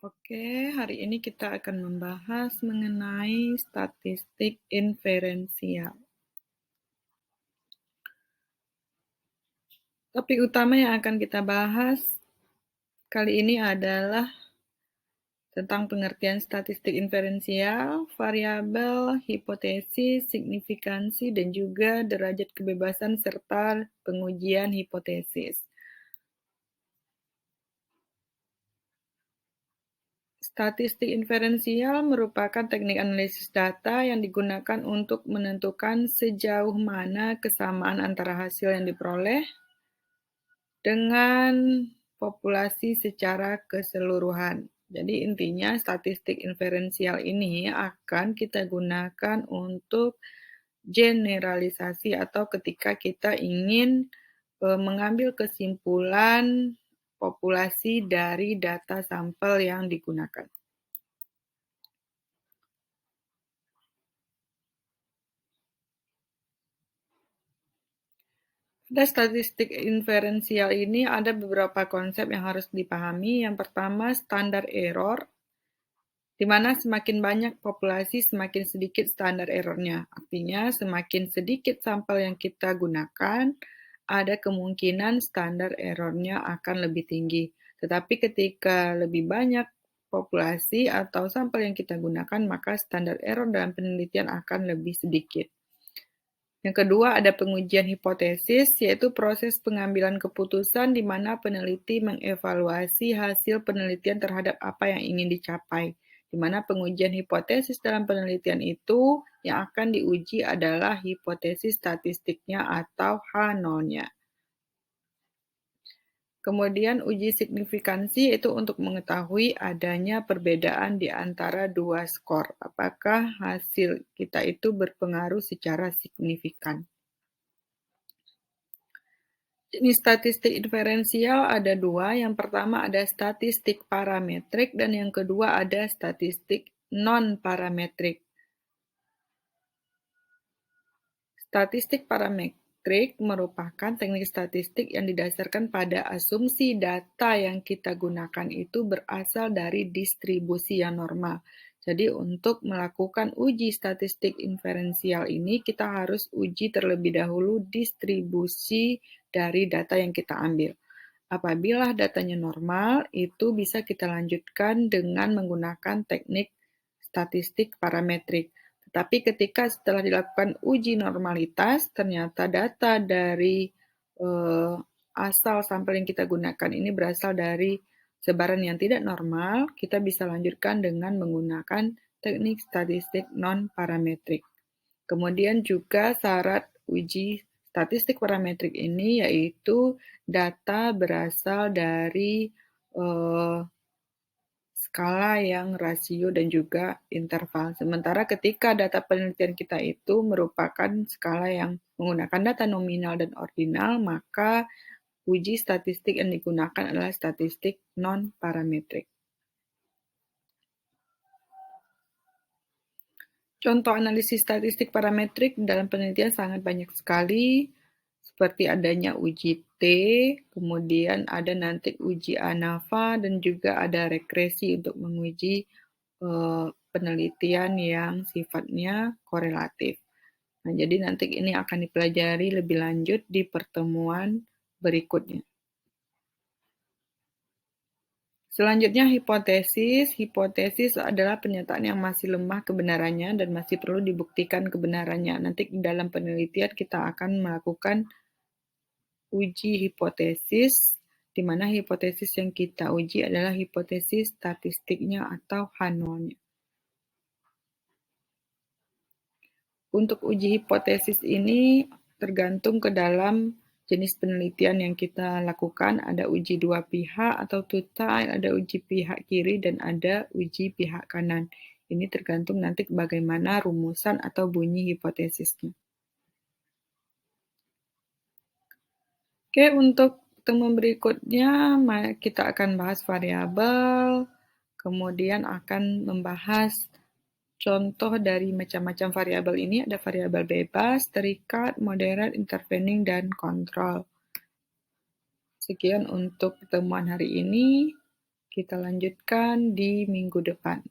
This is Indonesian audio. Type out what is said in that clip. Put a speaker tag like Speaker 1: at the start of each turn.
Speaker 1: Oke, hari ini kita akan membahas mengenai statistik inferensial. Topik utama yang akan kita bahas kali ini adalah tentang pengertian statistik inferensial, variabel, hipotesis, signifikansi, dan juga derajat kebebasan serta pengujian hipotesis. Statistik inferensial merupakan teknik analisis data yang digunakan untuk menentukan sejauh mana kesamaan antara hasil yang diperoleh dengan populasi secara keseluruhan. Jadi intinya statistik inferensial ini akan kita gunakan untuk generalisasi atau ketika kita ingin mengambil kesimpulan populasi dari data sampel yang digunakan. Pada statistik inferensial ini ada beberapa konsep yang harus dipahami. Yang pertama, standar error, di mana semakin banyak populasi, semakin sedikit standar errornya. Artinya, semakin sedikit sampel yang kita gunakan, ada kemungkinan standar errornya akan lebih tinggi. Tetapi ketika lebih banyak populasi atau sampel yang kita gunakan, maka standar error dalam penelitian akan lebih sedikit. Yang kedua ada pengujian hipotesis, yaitu proses pengambilan keputusan di mana peneliti mengevaluasi hasil penelitian terhadap apa yang ingin dicapai. Di mana pengujian hipotesis dalam penelitian itu yang akan diuji adalah hipotesis statistiknya atau H0-nya. Kemudian uji signifikansi itu untuk mengetahui adanya perbedaan di antara dua skor. Apakah hasil kita itu berpengaruh secara signifikan. Jenis statistik inferensial ada dua. Yang pertama ada statistik parametrik dan yang kedua ada statistik non-parametrik. Statistik parametrik merupakan teknik statistik yang didasarkan pada asumsi data yang kita gunakan itu berasal dari distribusi yang normal. Jadi untuk melakukan uji statistik inferensial ini kita harus uji terlebih dahulu distribusi dari data yang kita ambil. Apabila datanya normal, itu bisa kita lanjutkan dengan menggunakan teknik statistik parametrik. Tetapi ketika setelah dilakukan uji normalitas, ternyata data dari asal sampel yang kita gunakan ini berasal dari sebaran yang tidak normal, kita bisa lanjutkan dengan menggunakan teknik statistik non-parametrik. Kemudian juga syarat uji statistik parametrik ini yaitu data berasal dari skala yang rasio dan juga interval. Sementara ketika data penelitian kita itu merupakan skala yang menggunakan data nominal dan ordinal, maka uji statistik yang digunakan adalah statistik non-parametrik. Contoh analisis statistik parametrik dalam penelitian sangat banyak sekali, seperti adanya uji T, kemudian ada nanti uji ANAVA, dan juga ada regresi untuk menguji penelitian yang sifatnya korelatif. Nah, jadi nanti ini akan dipelajari lebih lanjut di pertemuan berikutnya. Selanjutnya hipotesis. Hipotesis adalah pernyataan yang masih lemah kebenarannya dan masih perlu dibuktikan kebenarannya. Nanti dalam penelitian kita akan melakukan uji hipotesis, di mana hipotesis yang kita uji adalah hipotesis statistiknya atau H0-nya. Untuk uji hipotesis ini tergantung ke dalam jenis penelitian yang kita lakukan. Ada uji dua pihak atau two-side, ada uji pihak kiri, dan ada uji pihak kanan. Ini tergantung nanti bagaimana rumusan atau bunyi hipotesisnya. Oke, untuk pertemuan berikutnya kita akan bahas variabel, kemudian akan membahas contoh dari macam-macam variabel ini. Ada variabel bebas, terikat, moderate, intervening, dan kontrol. Sekian untuk pertemuan hari ini. Kita lanjutkan di minggu depan.